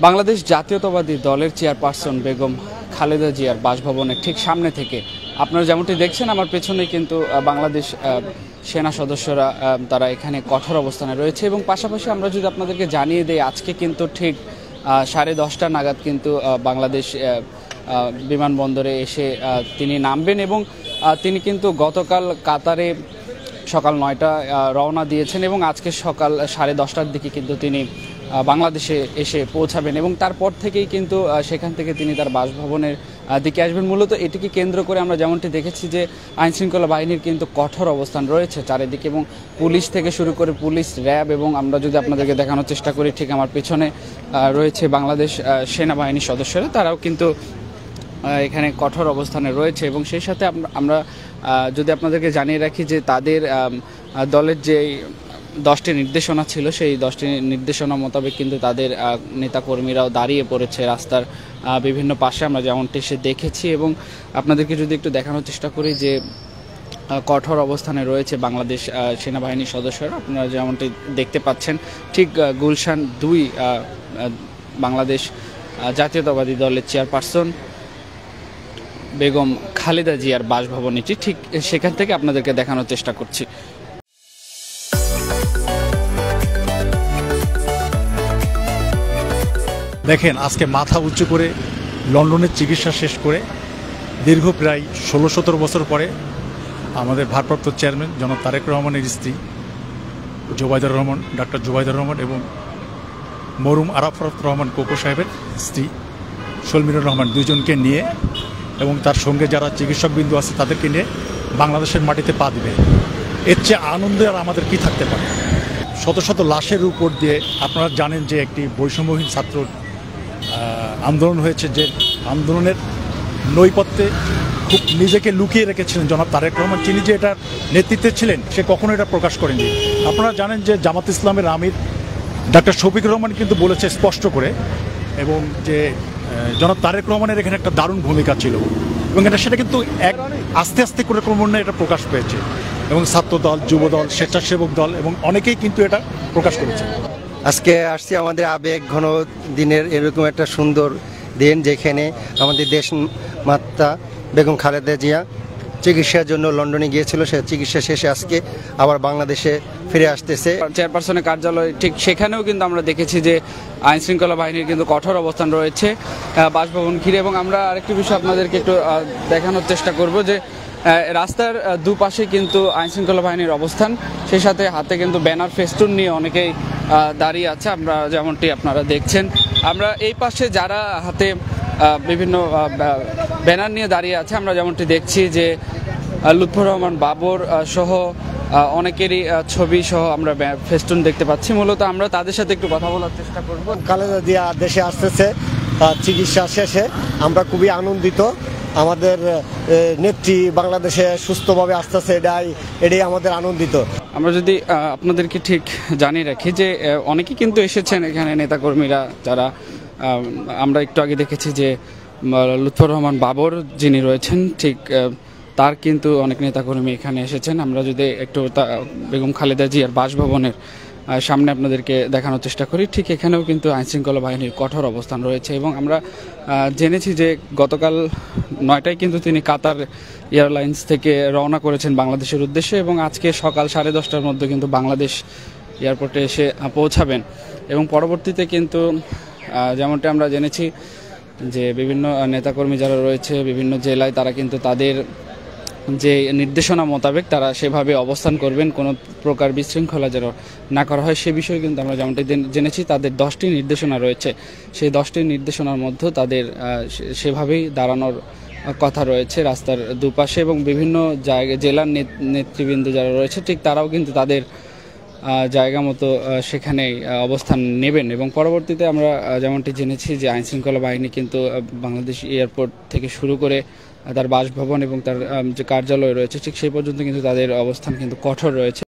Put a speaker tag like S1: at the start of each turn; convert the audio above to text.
S1: বাংলাদেশ জাতীয়তাবাদী দলের চেয়ারপারসন বেগম খালেদা জিয়ার বাসভবনের ঠিক সামনে থেকে আপনারা যেমনটি দেখছেন আমার পেছনে কিন্তু বাংলাদেশ সেনা সদস্যরা তারা এখানে কঠোর অবস্থানে রয়েছে এবং পাশাপাশি আমরা যদি আপনাদেরকে জানিয়ে দেই আজকে কিন্তু ঠিক 10:30 নাগাদ কিন্তু বাংলাদেশ বিমানবন্দরে এসে তিনি নামবেন এবং তিনি কিন্তু গতকাল কাতারে সকাল 9টায় রওনা দিয়েছেন এবং আজকে সকাল 10:30টার দিকে কিন্তু তিনি বাংলাদেশে এসে পৌঁছাবেন এবং তারপর থেকেই কিন্তু সেখান থেকে তিনি তার বাসভবনের দিকে আসবেন। মূলত এটিকে কেন্দ্র করে আমরা যেমনটি দেখেছি যে আইনশৃঙ্খলা বাহিনীর কিন্তু কঠোর অবস্থান রয়েছে চারিদিকে এবং পুলিশ থেকে শুরু করে পুলিশ, র্যাব এবং আমরা যদি আপনাদেরকে দেখানোর চেষ্টা করি ঠিক আমার পেছনে রয়েছে বাংলাদেশ সেনাবাহিনীর সদস্যরা, তারাও কিন্তু এখানে কঠোর অবস্থানে রয়েছে এবং সেই সাথে আমরা যদি আপনাদেরকে জানিয়ে রাখি যে তাদের দলের যে 10টি নির্দেশনা ছিল সেই 10টি নির্দেশনা মোতাবেক কিন্তু তাদের নেতাকর্মীরাও দাঁড়িয়ে পড়েছে রাস্তার বিভিন্ন পাশে, আমরা যেমনটি সে দেখেছি এবং আপনাদেরকে যদি একটু দেখানোর চেষ্টা করি যে কঠোর অবস্থানে রয়েছে বাংলাদেশ সেনাবাহিনীর সদস্যরা। আপনারা যেমনটি দেখতে পাচ্ছেন ঠিক গুলশান 2 বাংলাদেশ জাতীয়তাবাদী দলের চেয়ারপারসন বেগম খালেদা জিয়ার বাসভবন এটি, ঠিক সেখান থেকে আপনাদেরকে দেখানোর চেষ্টা করছি।
S2: দেখেন আজকে মাথা উঁচু করে লন্ডনের চিকিৎসা শেষ করে দীর্ঘ প্রায় 16-17 বছর পরে আমাদের ভারপ্রাপ্ত চেয়ারম্যান জনাব তারেক রহমানের স্ত্রী জুবাইদুর রহমান, ডক্টর জুবাইদুর রহমান এবং মরহুম আরাফাত রহমান কোকো সাহেবের স্ত্রী সলমিনুর রহমান দুইজনকে নিয়ে এবং তার সঙ্গে যারা চিকিৎসকবৃন্দ আছে তাদেরকে নিয়ে বাংলাদেশের মাটিতে পা দিবে। এর চেয়ে আনন্দে আর আমাদের কি থাকতে পারে। শত শত লাশের উপর দিয়ে আপনারা জানেন যে একটি বৈষম্যহীন ছাত্র আন্দোলন হয়েছে, যে আন্দোলনের নৈপথ্যে খুব নিজেকে লুকিয়ে রেখেছিলেন জনাব তারেক রহমান, যিনি যে এটার নেতৃত্বে ছিলেন সে কখনো এটা প্রকাশ করেননি। আপনারা জানেন যে জামাত ইসলামের আমির ডক্টর শফিকুর রহমান কিন্তু বলেছে স্পষ্ট করে এবং যে জনাব তারেক রহমানের এখানে একটা দারুণ ভূমিকা ছিল এবং সেটা কিন্তু আস্তে আস্তে করে ক্রমান্বয়ে এটা প্রকাশ পেয়েছে এবং ছাত্রদল, যুবদল, স্বেচ্ছাসেবক দল এবং অনেকেই কিন্তু এটা প্রকাশ করেছে।
S3: আজকে আসছি আমাদের আবেগ ঘন দিনের এরকম একটা সুন্দর দিন যেখানে আমাদের দেশ মাতা বেগম খালেদা জিয়া চিকিৎসার জন্য লন্ডনে গিয়েছিল, সে চিকিৎসা শেষে আজকে আবার বাংলাদেশে ফিরে আসতেছে।
S1: চেয়ারপারসনের কার্যালয় ঠিক সেখানেও কিন্তু আমরা দেখেছি যে আইনশৃঙ্খলা বাহিনীর কিন্তু কঠোর অবস্থান রয়েছে বাসভবন ঘিরে এবং আমরা আরেকটি বিষয় আপনাদেরকে একটু দেখানোর চেষ্টা করব যে রাস্তার দুপাশে কিন্তু আইনশৃঙ্খলা বাহিনীর অবস্থান, সেই সাথে হাতে কিন্তু ব্যানার ফেস্টুন নিয়ে অনেকেই দাঁড়িয়ে আছে আমরা যেমনটি আপনারা দেখছেন। আমরা এই পাশে যারা হাতে বিভিন্ন ব্যানার নিয়ে দাঁড়িয়ে আছে আমরা যেমনটি দেখছি যে লুৎফর রহমান বাবর সহ অনেকেরই ছবি সহ আমরা ফেস্টুন দেখতে পাচ্ছি। মূলত আমরা তাদের সাথে একটু কথা বলার চেষ্টা করব।
S4: খালেদা জিয়া দেশে আসতেছে চিকিৎসা শেষে, আমরা খুবই আনন্দিত। আমাদের নেত্রী বাংলাদেশে সুস্থভাবে আসতেছে, এটাই আমাদের আনন্দিত।
S1: আমরা যদি আপনাদেরকে ঠিক জানিয়ে রাখি যে অনেকেই কিন্তু এসেছেন এখানে নেতাকর্মীরা, যারা আমরা একটু আগে দেখেছি যে লুৎফর রহমান বাবর যিনি রয়েছেন ঠিক তার কিন্তু অনেক নেতাকর্মী এখানে এসেছেন। আমরা যদি একটু বেগম খালেদা জিয়ার বাসভবনের সামনে আপনাদেরকে দেখানোর চেষ্টা করি, ঠিক এখানেও কিন্তু আইনশৃঙ্খলা বাহিনীর কঠোর অবস্থান রয়েছে এবং আমরা জেনেছি যে গতকাল 9টায় কিন্তু তিনি কাতার এয়ারলাইন্স থেকে রওনা করেছেন বাংলাদেশের উদ্দেশ্যে এবং আজকে সকাল 10:30টার মধ্যে কিন্তু বাংলাদেশ এয়ারপোর্টে এসে পৌঁছাবেন এবং পরবর্তীতে কিন্তু যেমনটা আমরা জেনেছি যে বিভিন্ন নেতাকর্মী যারা রয়েছে বিভিন্ন জেলায় তারা কিন্তু তাদের যে নির্দেশনা মোতাবেক তারা সেভাবে অবস্থান করবেন, কোনো প্রকার বিশৃঙ্খলা যেন না করা হয় সে বিষয়ে কিন্তু আমরা যেমনটি জেনেছি তাদের 10টি নির্দেশনা রয়েছে, সেই 10টি নির্দেশনার মধ্যে তাদের সেভাবেই দাঁড়ানোর কথা রয়েছে রাস্তার দুপাশে এবং বিভিন্ন জায়গায় জেলার নেতৃবৃন্দ যারা রয়েছে ঠিক তারাও কিন্তু তাদের জায়গা মতো সেখানে অবস্থান নেবেন এবং পরবর্তীতে আমরা যেমনটি জেনেছি যে আইনশৃঙ্খলা বাহিনী কিন্তু বাংলাদেশ এয়ারপোর্ট থেকে শুরু করে তার বাসভবন এবং তার যে কার্যালয় রয়েছে ঠিক সেই পর্যন্ত কিন্তু তাদের অবস্থান কিন্তু কঠোর রয়েছে।